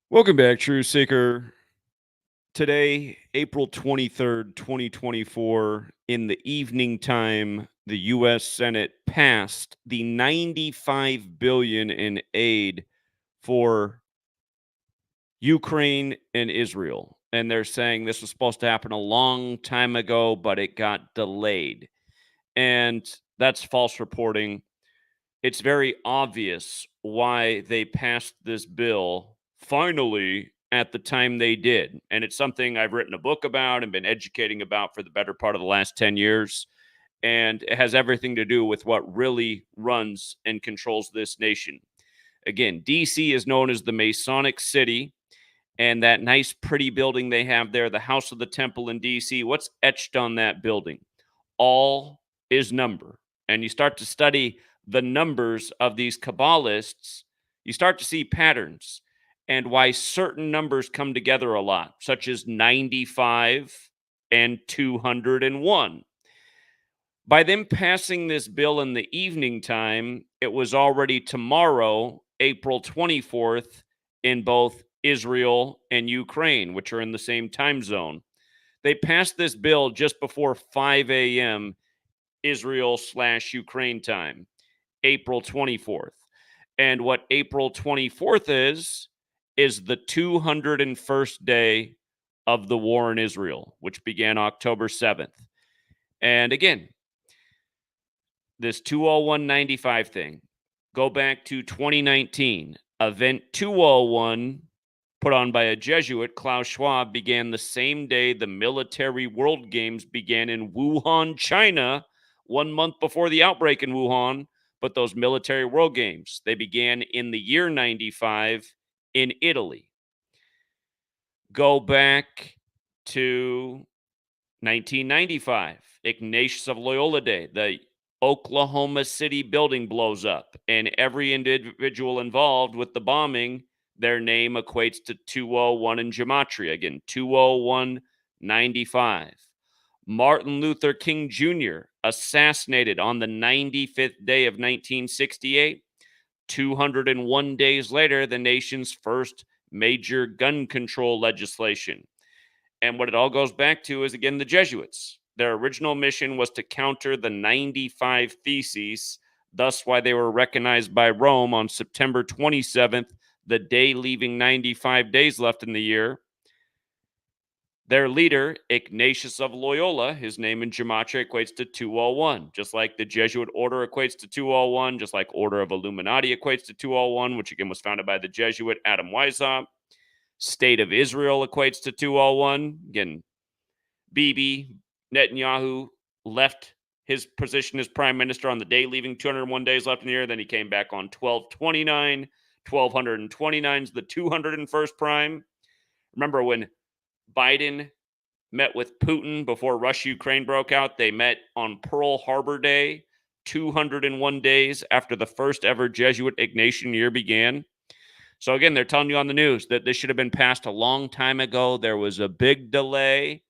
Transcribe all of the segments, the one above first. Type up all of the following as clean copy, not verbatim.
Welcome back, True Seeker. Today, April 23rd, 2024, in the evening time, the U.S. Senate passed the $95 billion in aid for Ukraine and Israel. And they're saying this was supposed to happen a long time ago, but it got delayed. And that's false reporting. It's very obvious why they passed this bill finally at the time they did. And it's something I've written a book about and been educating about for the better part of the last 10 years. And it has everything to do with what really runs and controls this nation. Again, DC is known as the Masonic City. And that nice, pretty building they have there, the House of the Temple in DC, what's etched on that building? All is number. And you start to study the numbers of these Kabbalists, you start to see patterns and why certain numbers come together a lot, such as 95 and 201. By them passing this bill in the evening time, it was already tomorrow, April 24th, in both Israel and Ukraine, which are in the same time zone. They passed this bill just before 5 a.m. Israel/Ukraine time, April 24th. And what April 24th is the 201st day of the war in Israel, which began October 7th. And again, this 201.95 thing, go back to 2019. Event 201, put on by a Jesuit, Klaus Schwab, began the same day the military world games began in Wuhan, China, 1 month before the outbreak in Wuhan. But those military world games, they began in the year 95 in Italy. Go back to 1995, Ignatius of Loyola Day, the Oklahoma City building blows up, and every individual involved with the bombing, their name equates to 201 in Gematria. Again, 201.95. Martin Luther King Jr. assassinated on the 95th day of 1968. 201 days later, the nation's first major gun control legislation. And what it all goes back to is, again, the Jesuits. Their original mission was to counter the 95 Theses, thus why they were recognized by Rome on September 27th, the day leaving 95 days left in the year. Their leader, Ignatius of Loyola, his name in Gematria equates to 201, just like the Jesuit order equates to 201, just like Order of Illuminati equates to 201, which again was founded by the Jesuit Adam Weishaupt. State of Israel equates to 201. Again, Bibi Netanyahu left his position as prime minister on the day leaving 201 days left in the year. Then he came back on 1229. 1229 is the 201st prime. Remember when Biden met with Putin before Russia-Ukraine broke out? They met on Pearl Harbor Day, 201 days after the first ever Jesuit Ignatian year began. So again, they're telling you on the news that this should have been passed a long time ago. There was a big delay.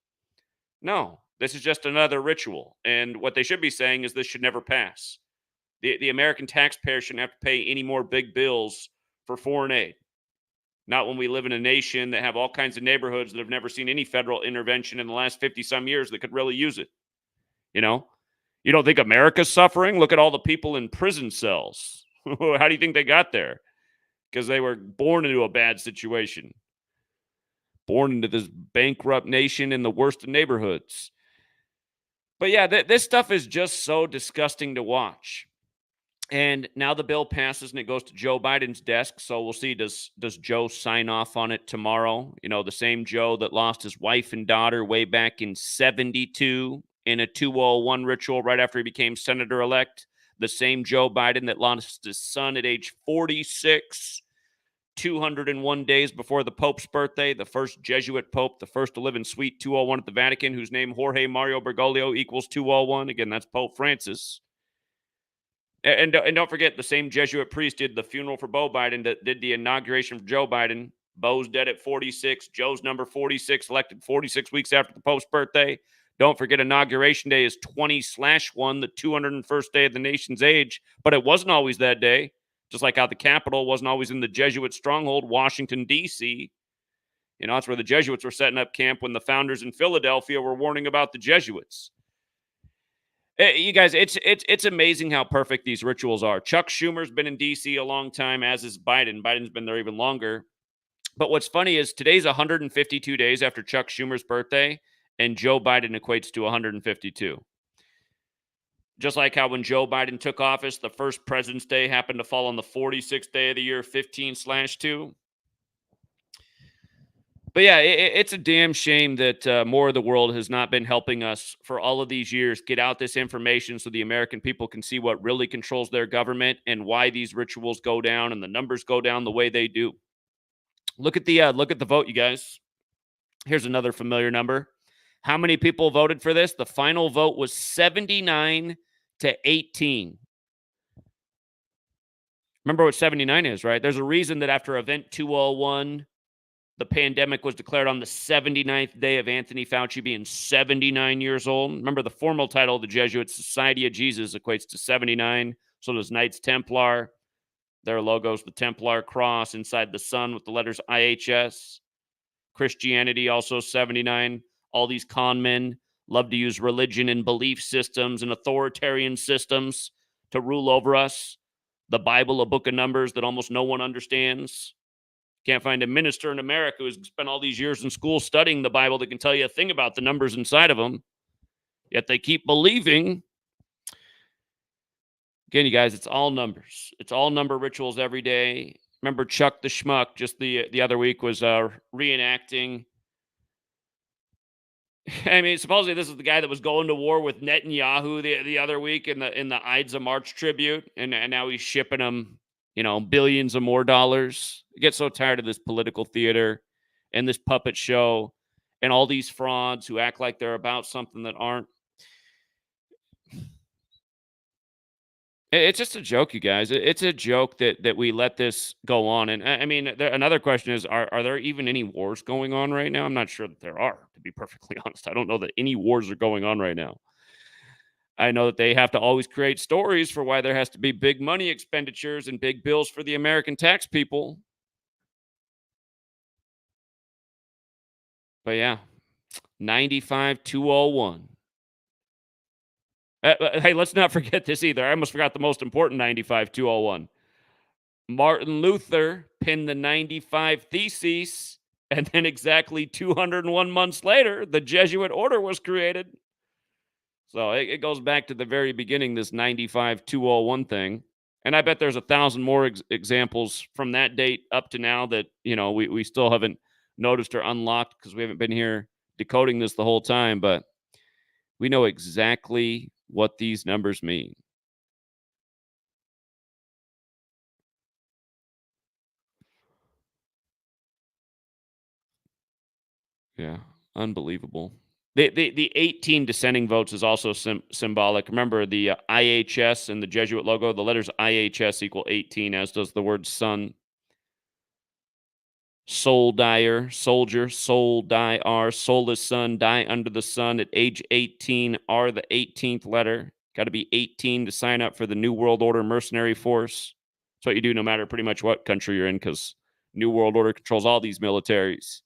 No, this is just another ritual. And what they should be saying is this should never pass. The American taxpayer shouldn't have to pay any more big bills for foreign aid. Not when we live in a nation that have all kinds of neighborhoods that have never seen any federal intervention in the last 50-some years that could really use it. You know? You don't think America's suffering? Look at all the people in prison cells. How do you think they got there? Because they were born into a bad situation. Born into this bankrupt nation in the worst of neighborhoods. But yeah, this stuff is just so disgusting to watch. And now the bill passes and it goes to Joe Biden's desk. So we'll see, does Joe sign off on it tomorrow? You know, the same Joe that lost his wife and daughter way back in 72 in a 201 ritual right after he became senator-elect. The same Joe Biden that lost his son at age 46, 201 days before the Pope's birthday, the first Jesuit Pope, the first to live in Suite 201 at the Vatican, whose name Jorge Mario Bergoglio equals 201. Again, that's Pope Francis. And don't forget, the same Jesuit priest did the funeral for Beau Biden, that did the inauguration for Joe Biden. Beau's dead at 46. Joe's number 46, elected 46 weeks after the Pope's birthday. Don't forget, Inauguration Day is 20/1, the 201st day of the nation's age. But it wasn't always that day. Just like how the capital wasn't always in the Jesuit stronghold, Washington, D.C. That's where the Jesuits were setting up camp when the founders in Philadelphia were warning about the Jesuits. You guys, it's amazing how perfect these rituals are. Chuck Schumer's been in D.C. a long time, as is Biden. Biden's been there even longer. But what's funny is today's 152 days after Chuck Schumer's birthday, and Joe Biden equates to 152. Just like how when Joe Biden took office, the first President's Day happened to fall on the 46th day of the year, 15/2. But yeah, it's a damn shame that more of the world has not been helping us for all of these years get out this information so the American people can see what really controls their government and why these rituals go down and the numbers go down the way they do. Look at the vote, you guys. Here's another familiar number. How many people voted for this? The final vote was 79 to 18. Remember what 79 is, right? There's a reason that after Event 201, the pandemic was declared on the 79th day of Anthony Fauci being 79 years old. Remember, the formal title of the Jesuit Society of Jesus equates to 79. So does Knights Templar. Their logo's the Templar cross inside the sun with the letters IHS. Christianity also 79. All these con men love to use religion and belief systems and authoritarian systems to rule over us. The Bible, a book of numbers that almost no one understands. Can't find a minister in America who's spent all these years in school studying the Bible that can tell you a thing about the numbers inside of them. Yet they keep believing. Again, you guys, it's all numbers. It's all number rituals every day. Remember Chuck the Schmuck just the other week was reenacting. I mean, supposedly this is the guy that was going to war with Netanyahu the other week in the Ides of March tribute, and now he's shipping them, billions of more dollars. I get so tired of this political theater and this puppet show and all these frauds who act like they're about something that aren't. It's just a joke, you guys. It's a joke that we let this go on. And I mean, another question is, are there even any wars going on right now? I'm not sure that there are, to be perfectly honest. I don't know that any wars are going on right now. I know that they have to always create stories for why there has to be big money expenditures and big bills for the American tax people. But yeah, 95-201. Hey, let's not forget this either. I almost forgot the most important 95-201. Martin Luther penned the 95 Theses, and then exactly 201 months later, the Jesuit order was created. So it goes back to the very beginning, this 95-201 thing. And I bet there's 1,000 more examples from that date up to now that, we still haven't noticed or unlocked because we haven't been here decoding this the whole time. But we know exactly what these numbers mean. Yeah, unbelievable. The 18 dissenting votes is also symbolic. Remember the IHS and the Jesuit logo, the letters IHS equal 18, as does the word sun. Soul dyer, soldier, soul die R, soulless son, die under the sun at age 18, R the 18th letter. Got to be 18 to sign up for the New World Order mercenary force. That's what you do no matter pretty much what country you're in, because New World Order controls all these militaries.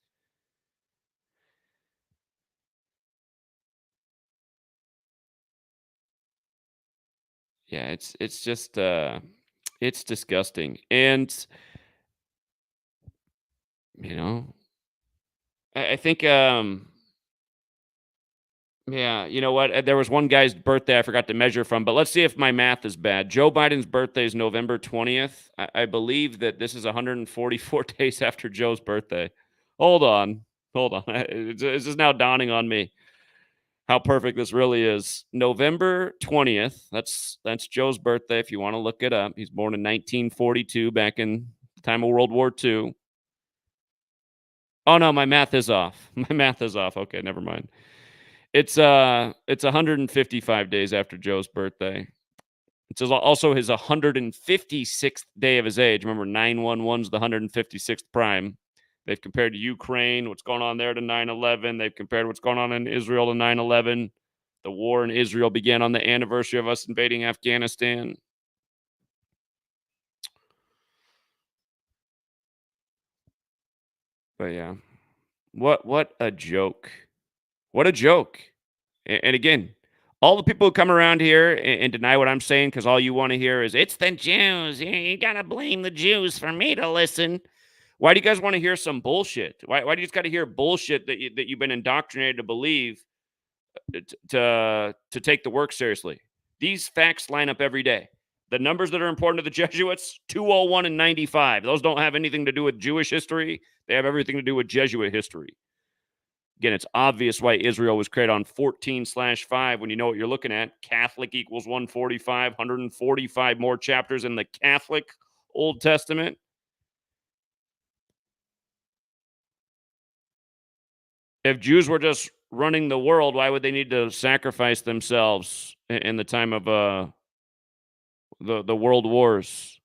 Yeah, it's just it's disgusting. And you know, I think yeah, you know what? There was one guy's birthday I forgot to measure from, but let's see if my math is bad. Joe Biden's birthday is November 20th. I believe that this is 144 days after Joe's birthday. Hold on. Hold on. It's just now dawning on me how perfect this really is. November 20th. That's Joe's birthday if you want to look it up. He's born in 1942, back in the time of World War II. Oh no, my math is off. My math is off. Okay, never mind. It's 155 days after Joe's birthday. It's also his 156th day of his age. Remember, 911's the 156th prime. They've compared to Ukraine, what's going on there, to 9/11. They've compared what's going on in Israel to 9/11. The war in Israel began on the anniversary of us invading Afghanistan. But yeah, what a joke. What a joke. And again, all the people who come around here and deny what I'm saying because all you want to hear is it's the Jews. You got to blame the Jews for me to listen. Why do you guys want to hear some bullshit? Why do you just got to hear bullshit that you've been indoctrinated to believe to take the work seriously? These facts line up every day. The numbers that are important to the Jesuits, 201 and 95. Those don't have anything to do with Jewish history. They have everything to do with Jesuit history. Again, it's obvious why Israel was created on 14/5 when you know what you're looking at. Catholic equals 145, 145 more chapters in the Catholic Old Testament. If Jews were just running the world, why would they need to sacrifice themselves in the time of the world wars?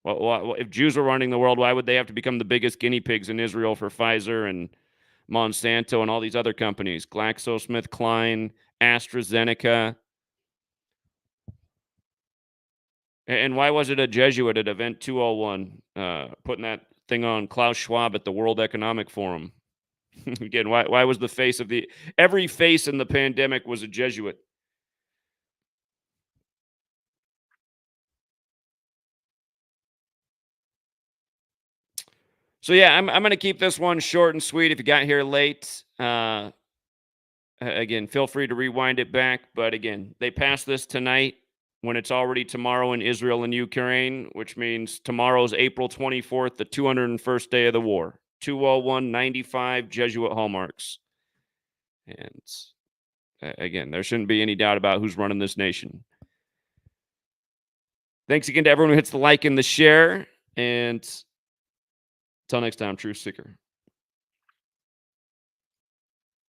Well, if Jews were running the world, why would they have to become the biggest guinea pigs in Israel for Pfizer and Monsanto and all these other companies? GlaxoSmithKline, AstraZeneca. And why was it a Jesuit at Event 201 putting that thing on Klaus Schwab at the World Economic Forum? Again, why was the face of the every face in the pandemic was a Jesuit? So yeah, I'm gonna keep this one short and sweet. If you got here late, again, feel free to rewind it back. But again, they passed this tonight when it's already tomorrow in Israel and Ukraine, which means tomorrow's April 24th, the 201st day of the war. 201/95 Jesuit hallmarks. And again, there shouldn't be any doubt about who's running this nation. Thanks again to everyone who hits the like and the share. And until next time, Truth Seeker.